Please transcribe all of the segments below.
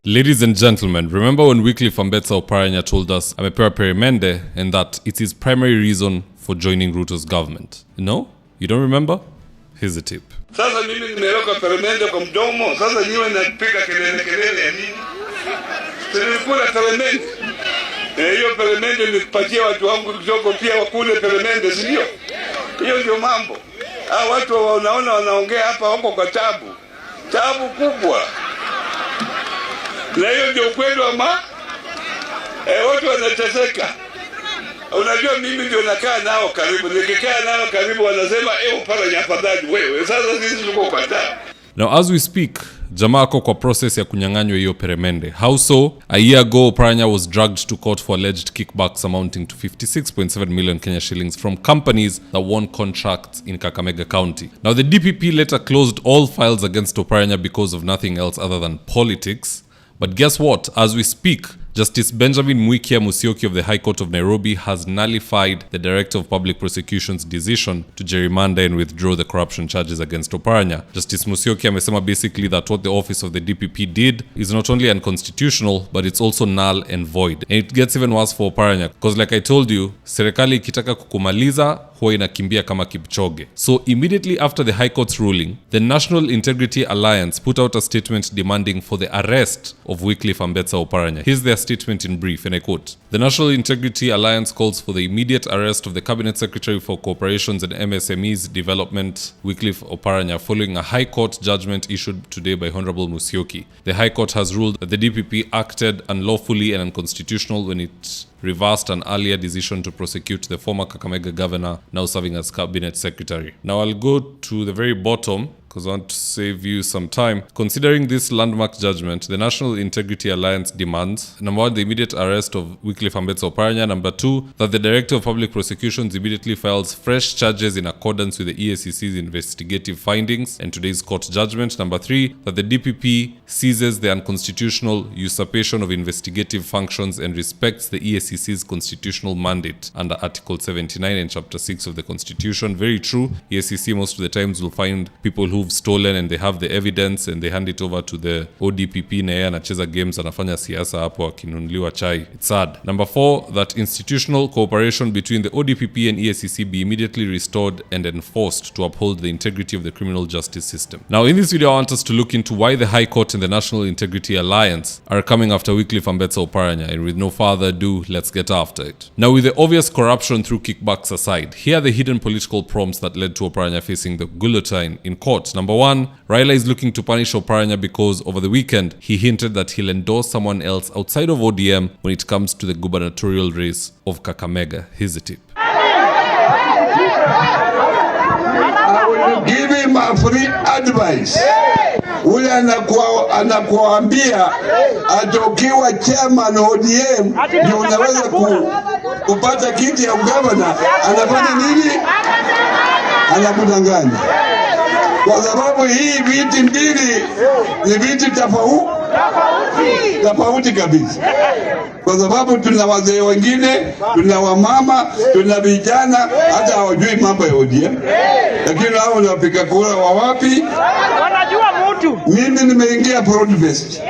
Ladies and gentlemen, remember when Wycliffe Oparanya told us amepewa peremende and that it's his primary reason for joining Ruto's government? No? You don't remember? Here's a tip. Sasa mimi nimeroka peremende kwa mdomo, sasa niwe napiga kelele ya nini? Tulikula peremende. Hiyo peremende nilipatia watu wangu kidogo pia wakule peremende, si ndio? Hiyo ndio mambo. Watu wanaongea hapa wako kwa tabu kubwa. Na hiyo ndio ukweli wa watu wanateseka. Unajua mimi ndio nakaa nao karibu. Nikikaa nao karibu wanasema Oparanya afadhali wewe. Sasa sisi tuko kwa tabu. Now as we speak, jamaa ako kwa process ya kunyang'anywa hiyo peremende. How so? A year ago, Oparanya was dragged to court for alleged kickbacks amounting to 56.7 million Kenya shillings from companies that won contracts in Kakamega County. Now the DPP later closed all files against Oparanya because of nothing else other than politics. But guess what? As we speak, Justice Benjamin Mwikia Musyoki of the High Court of Nairobi has nullified the Director of Public Prosecution's decision to gerrymander and withdraw the corruption charges against Oparanya. Justice Musyoki amesema basically that what the office of the DPP did is not only unconstitutional, but it's also null and void. And it gets even worse for Oparanya, because like I told you, serikali ikitaka kukumaliza huwa inakimbia kama Kipchoge. So immediately after the High Court's ruling, the National Integrity Alliance put out a statement demanding for the arrest of Wycliffe Oparanya. Here's their statement in brief, and I quote: "The National Integrity Alliance calls for the immediate arrest of the Cabinet Secretary for Corporations and MSMEs Development, Wycliffe Oparanya, following a High Court judgment issued today by Honorable Musyoki. The High Court has ruled that the DPP acted unlawfully and unconstitutional when it reversed an earlier decision to prosecute the former Kakamega governor, now serving as Cabinet Secretary." Now I'll go to the very bottom, because I want to save you some time. Considering this landmark judgment, the National Integrity Alliance demands, number one, the immediate arrest of Wycliffe Oparanya. Number two, that the Director of Public Prosecutions immediately files fresh charges in accordance with the EACC's investigative findings and today's court judgment. Number three, that the DPP seizes the unconstitutional usurpation of investigative functions and respects the EACC's constitutional mandate under Article 79 and Chapter 6 of the Constitution. Very true. EACC most of the times will find people who've stolen and they have the evidence and they hand it over to the ODPP na yeye anacheza games, anafanya siasa hapo akinunuliwa chai. It's sad. Number four, that institutional cooperation between the ODPP and EACC be immediately restored and enforced to uphold the integrity of the criminal justice system. Now in this video I want us to look into why the High Court and the National Integrity Alliance are coming after Wycliffe Oparanya, and with no further ado, let's get after it. Now with the obvious corruption through kickbacks aside, here are the hidden political prompts that led to Oparanya facing the guillotine in court. Number one, Raila is looking to punish Oparanya because over the weekend, he hinted that he'll endorse someone else outside of ODM when it comes to the gubernatorial race of Kakamega. Here's a tip. Give him a free advice. Ule anakuambia atokiwa chairman ODM ndio unaweza kupata kiti ya governor, anafanya nini? Anakudanganya. Kwa sababu hii viti mbili ni viti tofauti kabisa. Kwa sababu tuna wazee wengine, tuna wamama, tuna vijana, hata hawajui mambo ya ODM. Lakini hao wanapiga kura wa wapi? Wanajua mtu. Mimi nimeingia broad-based.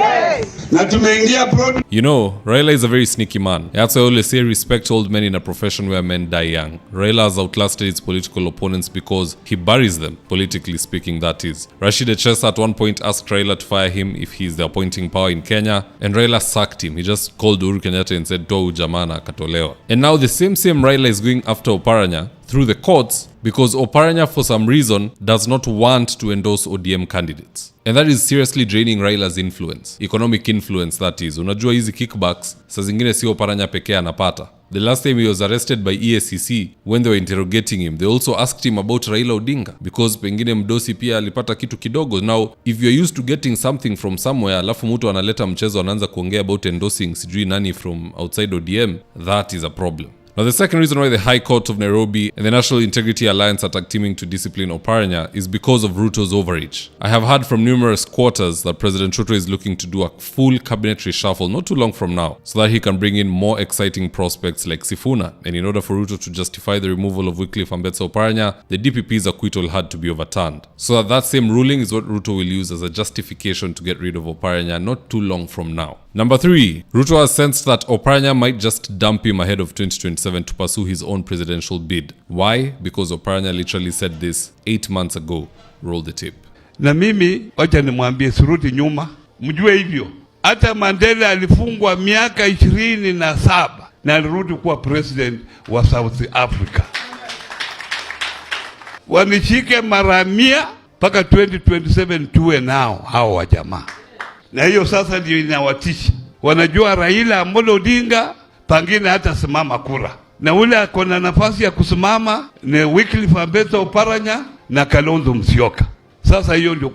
Na tumeingia broad. You know, Raila is a very sneaky man. That's why I always say respect old men in a profession where men die young. Raila has outlasted his political opponents because he buries them, politically speaking, that is. Rashid Echesa at one point asked Raila to fire him if he's the appointing power in Kenya, and Raila sacked him. He just called Uhuru Kenyatta and said, "Toa jamana akatolewa." And now the same Raila is going after Oparanya through the courts because Oparanya for some reason does not want to endorse ODM candidates. And that is seriously draining Raila's influence. Economic influence, that is. Unajua hizi kickbacks, saa zingine si Oparanya pekee anapata. The last time he was arrested by EACC, when they were interrogating him, they also asked him about Raila Odinga because pengine mdosi pia alipata kitu kidogo. Now, if you're used to getting something from somewhere, alafu mtu analeta mchezo anaanza kuongea about endorsing sijui nani from outside ODM, that is a problem. Now, the second reason why the High Court of Nairobi and the National Integrity Alliance are tag teaming to discipline Oparanya is because of Ruto's overreach. I have heard from numerous quarters that President Ruto is looking to do a full cabinet reshuffle not too long from now, so that he can bring in more exciting prospects like Sifuna. And in order for Ruto to justify the removal of Wycliffe Ambetsa Oparanya, the DPP's acquittal had to be overturned. So that same ruling is what Ruto will use as a justification to get rid of Oparanya not too long from now. Number 3, Ruto has sensed that Oparanya might just dump him ahead of 2027 to pursue his own presidential bid. Why? Because Oparanya literally said this 8 months ago. Roll the tape. Na mimi wacha nimwambie surudi nyuma, mjue hivyo. Hata Mandela alifungwa miaka 27 na alirudi kuwa president wa South Africa. Wanishike mara 100 mpaka 2027 tuwe nao hao wa jamaa. Na hiyo sasa ndio inawatisha. Wanajua Raila Amolo Odinga pangine hata simama kura. Na ule akona nafasi ya kusimama ni Wycliffe Ambetsa Oparanya na Kalonzo Musyoka. Sasa hiyo ndio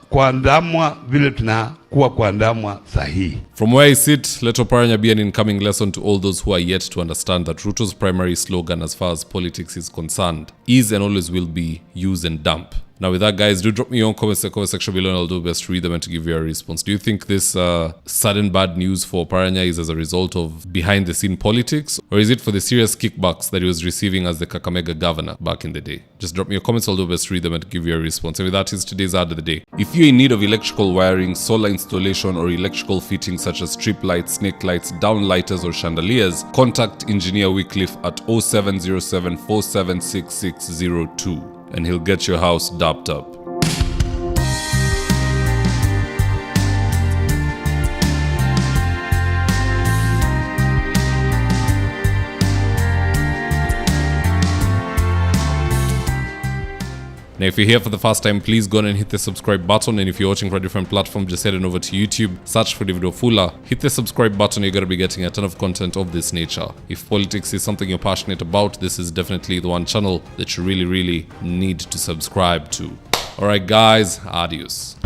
kuandamwa vile tunakuwa kuandamwa sahihi. From where I sit, let Oparanya be an incoming lesson to all those who are yet to understand that Ruto's primary slogan as far as politics is concerned is and always will be use and dump. Now with that, guys, do drop me your comments in the comment section below and I'll do my best to read them and to give you a response. Do you think this sudden bad news for Oparanya is as a result of behind the scene politics, or is it for the serious kickbacks that he was receiving as the Kakamega governor back in the day? Just drop me your comments, I'll do my best to read them and to give you a response. And with that is today's ad of the day. If you're in need of electrical wiring, solar installation, or electrical fittings such as strip lights, snake lights, downlighters, or chandeliers, contact Engineer Wycliffe at 0707 476602. And he'll get your house dapped up. Now, if you're here for the first time, please go on and hit the subscribe button. And if you're watching from a different platform, just head on over to YouTube, search for David Wafula, hit the subscribe button. You're going to be getting a ton of content of this nature. If politics is something you're passionate about, this is definitely the one channel that you really, really need to subscribe to. All right, guys, adios.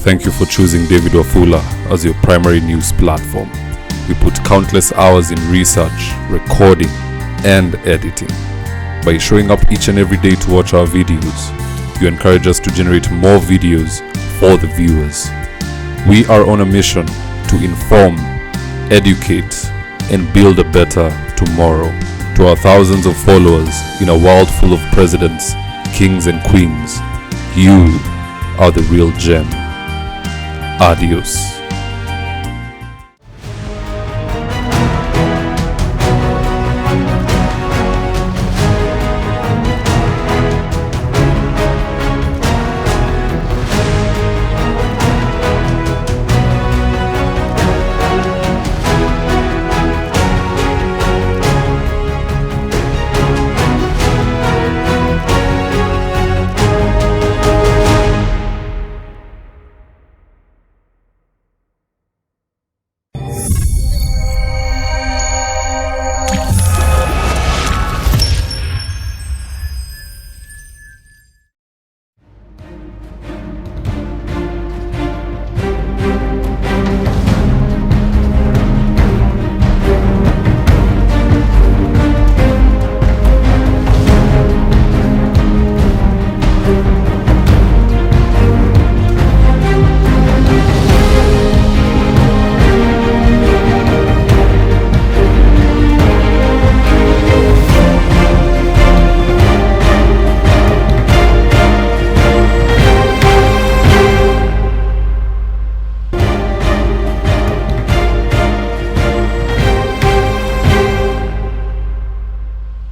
Thank you for choosing David Wafula as your primary news platform. We put countless hours in research, recording, and editing. By showing up each and every day to watch our videos, you encourage us to generate more videos for the viewers. We are on a mission to inform, educate, and build a better tomorrow. To our thousands of followers in a world full of presidents, kings, and queens, you are the real gem. Adios.